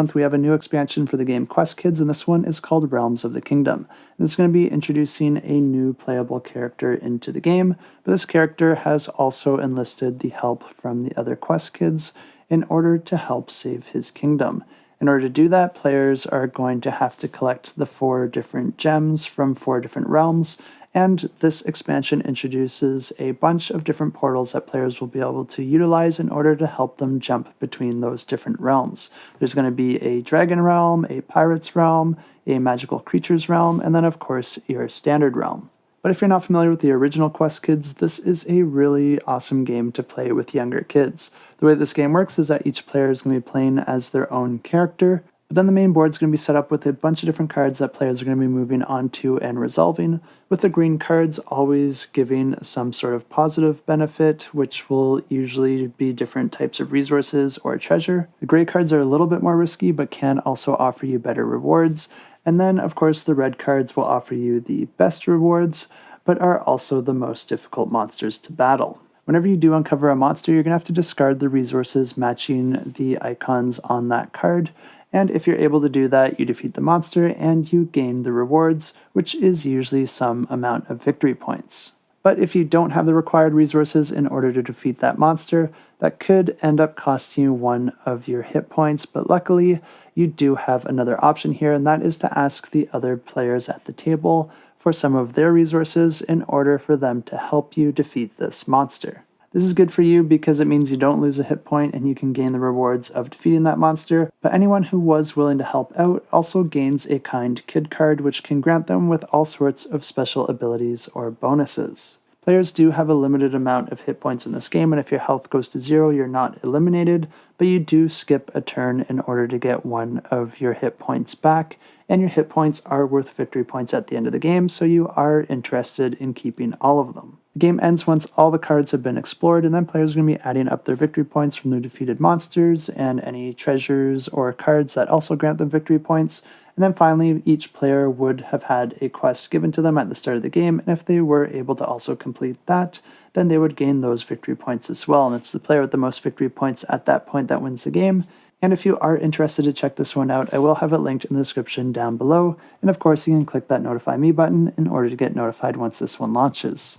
month we have a new expansion for the game Quest Kids, and this one is called Realms of the Kingdom. And it's going to be introducing a new playable character into the game, but this character has also enlisted the help from the other Quest Kids in order to help save his kingdom. In order to do that, players are going to have to collect the 4 different gems from 4 different realms, and this expansion introduces a bunch of different portals that players will be able to utilize in order to help them jump between those different realms. There's going to be a dragon realm, a pirate's realm, a magical creatures realm, and then of course your standard realm. But if you're not familiar with the original Quest Kids, this is a really awesome game to play with younger kids. The way this game works is that each player is going to be playing as their own character, but then the main board is going to be set up with a bunch of different cards that players are going to be moving onto and resolving, with the green cards always giving some sort of positive benefit, which will usually be different types of resources or treasure. The gray cards are a little bit more risky, but can also offer you better rewards. And then, of course, the red cards will offer you the best rewards, but are also the most difficult monsters to battle. Whenever you do uncover a monster, you're going to have to discard the resources matching the icons on that card. And if you're able to do that, you defeat the monster and you gain the rewards, which is usually some amount of victory points. But if you don't have the required resources in order to defeat that monster, that could end up costing you 1 of your hit points, but luckily you do have another option here, and that is to ask the other players at the table for some of their resources in order for them to help you defeat this monster. This is good for you because it means you don't lose a hit point and you can gain the rewards of defeating that monster, but anyone who was willing to help out also gains a Kind Kid card, which can grant them with all sorts of special abilities or bonuses. Players do have a limited amount of hit points in this game, and if your health goes to 0, you're not eliminated, but you do skip a turn in order to get 1 of your hit points back, and your hit points are worth victory points at the end of the game, so you are interested in keeping all of them. The game ends once all the cards have been explored, and then players are going to be adding up their victory points from their defeated monsters and any treasures or cards that also grant them victory points. And then finally, each player would have had a quest given to them at the start of the game, and if they were able to also complete that, then they would gain those victory points as well. And it's the player with the most victory points at that point that wins the game. And if you are interested to check this one out, I will have it linked in the description down below. And of course, you can click that Notify Me button in order to get notified once this one launches.